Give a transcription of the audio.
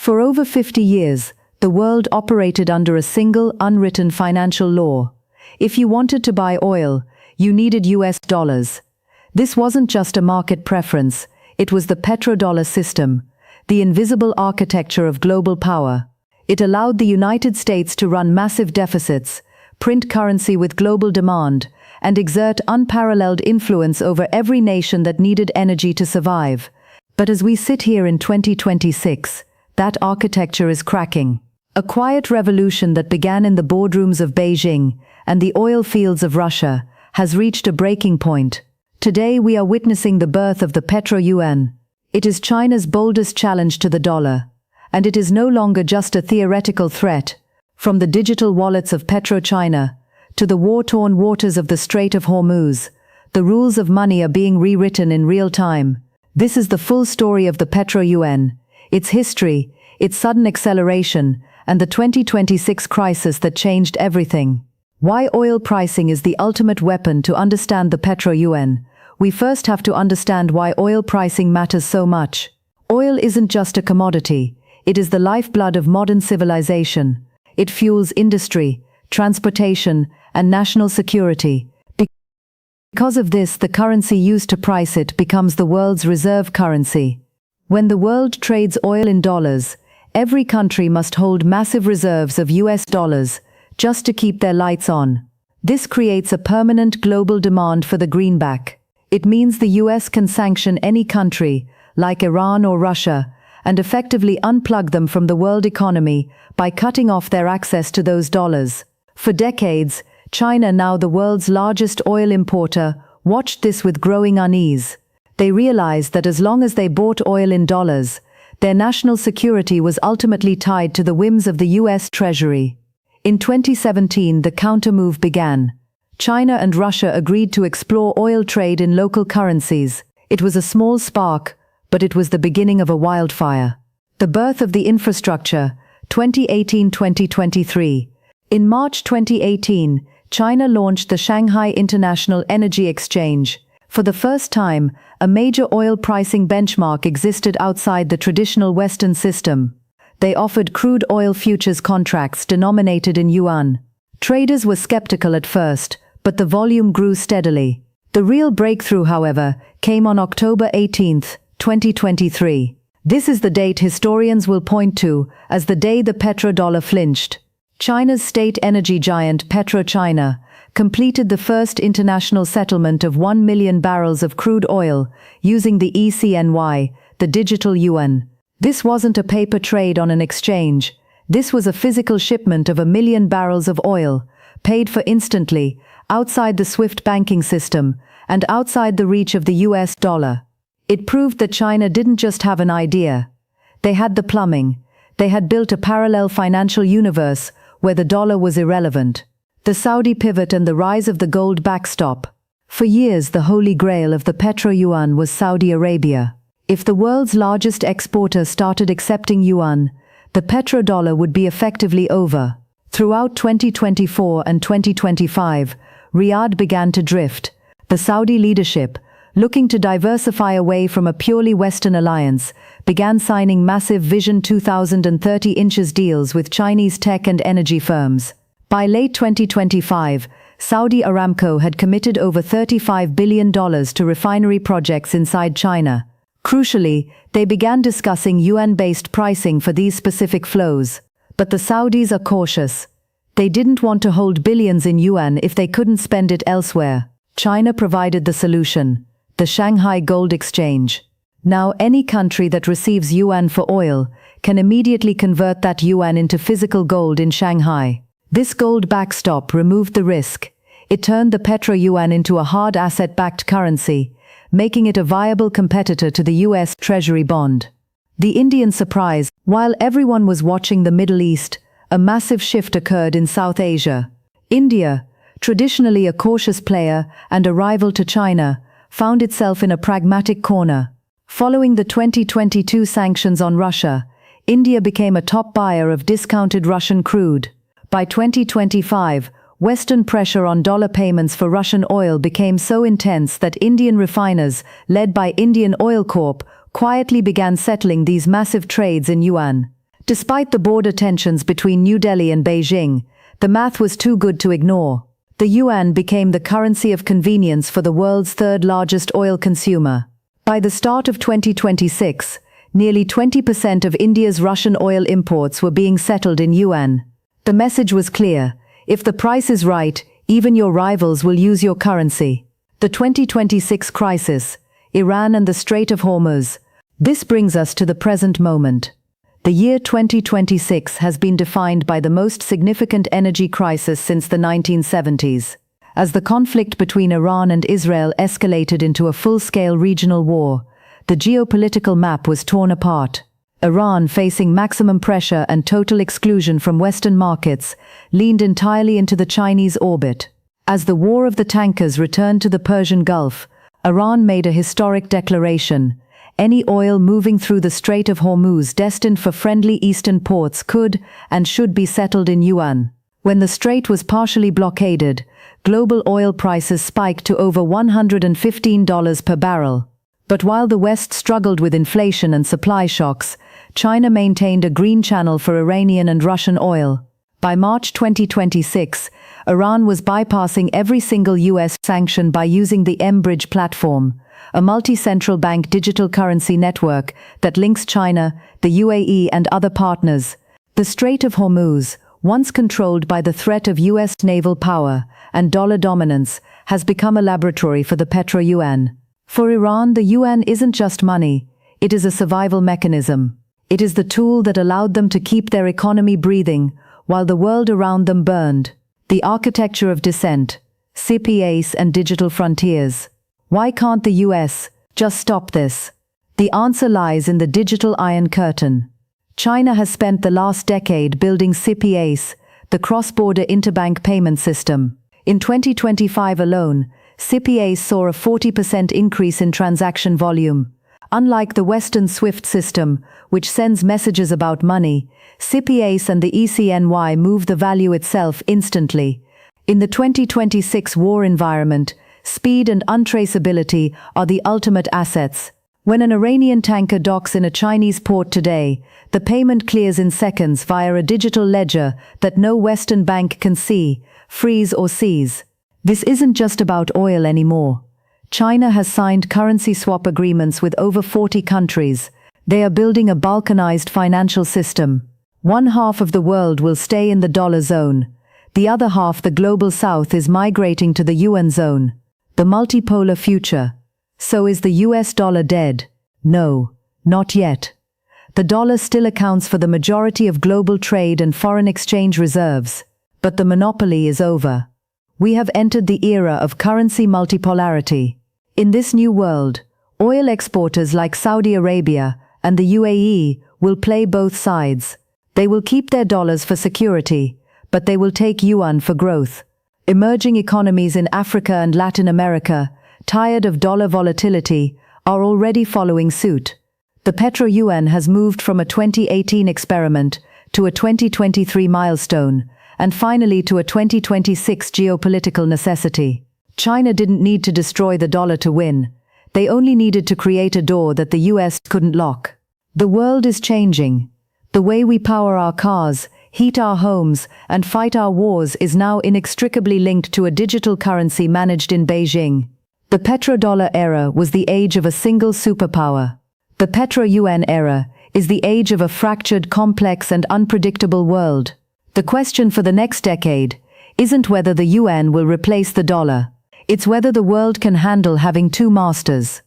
For over 50 years, the world operated under a single, unwritten financial law. If you wanted to buy oil, you needed US dollars. This wasn't just a market preference, it was the petrodollar system, the invisible architecture of global power. It allowed the United States to run massive deficits, print currency with global demand, and exert unparalleled influence over every nation that needed energy to survive. But as we sit here in 2026, that architecture is cracking. A quiet revolution that began in the boardrooms of Beijing and the oil fields of Russia has reached a breaking point. Today we are witnessing the birth of the PetroYuan. It is China's boldest challenge to the dollar, and it is no longer just a theoretical threat. From the digital wallets of PetroChina to the war-torn waters of the Strait of Hormuz, the rules of money are being rewritten in real time. This is the full story of the PetroYuan, its history, its sudden acceleration, and the 2026 crisis that changed everything. Why oil pricing is the ultimate weapon to understand the PetroYuan. We first have to understand why oil pricing matters so much. Oil isn't just a commodity, it is the lifeblood of modern civilization. It fuels industry, transportation, and national security. Because of this, the currency used to price it becomes the world's reserve currency. When the world trades oil in dollars, every country must hold massive reserves of US dollars just to keep their lights on. This creates a permanent global demand for the greenback. It means the US can sanction any country, like Iran or Russia, and effectively unplug them from the world economy by cutting off their access to those dollars. For decades, China, now the world's largest oil importer, watched this with growing unease. They realized that as long as they bought oil in dollars, their national security was ultimately tied to the whims of the US Treasury. In 2017, the Countermove began. China and Russia agreed to explore oil trade in local currencies. It was a small spark, but it was the beginning of a wildfire. The birth of the infrastructure, 2018-2023. In March 2018, China launched the Shanghai International Energy Exchange. For the first time, a major oil pricing benchmark existed outside the traditional Western system. They offered crude oil futures contracts denominated in yuan. Traders were skeptical at first, but the volume grew steadily. The real breakthrough, however, came on October 18, 2023. This is the date historians will point to as the day the petrodollar flinched. China's state energy giant PetroChina completed the first international settlement of 1 million barrels of crude oil using the ECNY, the digital yuan. This wasn't a paper trade on an exchange. This was a physical shipment of 1 million barrels of oil, paid for instantly, outside the SWIFT banking system, and outside the reach of the US dollar. It proved that China didn't just have an idea. They had the plumbing. They had built a parallel financial universe where the dollar was irrelevant. The Saudi pivot and the rise of the gold backstop. For years, the holy grail of the PetroYuan was Saudi Arabia. If the world's largest exporter started accepting yuan, the petrodollar would be effectively over. Throughout 2024 and 2025, Riyadh began to drift. The Saudi leadership, looking to diversify away from a purely Western alliance, began signing massive Vision 2030 inches deals with Chinese tech and energy firms. By late 2025, Saudi Aramco had committed over $35 billion to refinery projects inside China. Crucially, they began discussing yuan-based pricing for these specific flows. But the Saudis are cautious. They didn't want to hold billions in yuan if they couldn't spend it elsewhere. China provided the solution, the Shanghai Gold Exchange. Now any country that receives yuan for oil can immediately convert that yuan into physical gold in Shanghai. This gold backstop removed the risk. It turned the PetroYuan into a hard asset-backed currency, making it a viable competitor to the US Treasury bond. The Indian surprise: while everyone was watching the Middle East, a massive shift occurred in South Asia. India, traditionally a cautious player and a rival to China, found itself in a pragmatic corner. Following the 2022 sanctions on Russia, India became a top buyer of discounted Russian crude. By 2025, Western pressure on dollar payments for Russian oil became so intense that Indian refiners, led by Indian Oil Corp, quietly began settling these massive trades in yuan. Despite the border tensions between New Delhi and Beijing, the math was too good to ignore. The yuan became the currency of convenience for the world's third-largest oil consumer. By the start of 2026, nearly 20% of India's Russian oil imports were being settled in yuan. The message was clear: if the price is right, even your rivals will use your currency. The 2026 crisis, Iran and the Strait of Hormuz. This brings us to the present moment. The year 2026 has been defined by the most significant energy crisis since the 1970s. As the conflict between Iran and Israel escalated into a full-scale regional war, the geopolitical map was torn apart. Iran, facing maximum pressure and total exclusion from Western markets, leaned entirely into the Chinese orbit. As the War of the Tankers returned to the Persian Gulf, Iran made a historic declaration: any oil moving through the Strait of Hormuz destined for friendly eastern ports could and should be settled in yuan. When the strait was partially blockaded, global oil prices spiked to over $115 per barrel. But while the West struggled with inflation and supply shocks, China maintained a green channel for Iranian and Russian oil. By March 2026, Iran was bypassing every single US sanction by using the M-Bridge platform, a multi-central bank digital currency network that links China, the UAE and other partners. The Strait of Hormuz, once controlled by the threat of US naval power and dollar dominance, has become a laboratory for the PetroYuan. For Iran, the yuan isn't just money, it is a survival mechanism. It is the tool that allowed them to keep their economy breathing while the world around them burned. The architecture of dissent, CPAs and digital frontiers. Why can't the US just stop this? The answer lies in the digital Iron Curtain. China has spent the last decade building CPAs, the cross-border interbank payment system. In 2025 alone, CPAs saw a 40% increase in transaction volume. Unlike the Western SWIFT system, which sends messages about money, CPAs and the ECNY move the value itself instantly. In the 2026 war environment, speed and untraceability are the ultimate assets. When an Iranian tanker docks in a Chinese port today, the payment clears in seconds via a digital ledger that no Western bank can see, freeze or seize. This isn't just about oil anymore. China has signed currency swap agreements with over 40 countries. They are building a balkanized financial system. One half of the world will stay in the dollar zone. The other half, the global south, is migrating to the yuan zone. The multipolar future. So is the US dollar dead? No, not yet. The dollar still accounts for the majority of global trade and foreign exchange reserves. But the monopoly is over. We have entered the era of currency multipolarity. In this new world, oil exporters like Saudi Arabia and the UAE will play both sides. They will keep their dollars for security, but they will take yuan for growth. Emerging economies in Africa and Latin America, tired of dollar volatility, are already following suit. The PetroYuan has moved from a 2018 experiment to a 2023 milestone, and finally to a 2026 geopolitical necessity. China didn't need to destroy the dollar to win. They only needed to create a door that the US couldn't lock. The world is changing. The way we power our cars, heat our homes, and fight our wars is now inextricably linked to a digital currency managed in Beijing. The petrodollar era was the age of a single superpower. The PetroYuan era is the age of a fractured, complex, and unpredictable world. The question for the next decade isn't whether the yuan will replace the dollar. It's whether the world can handle having two masters.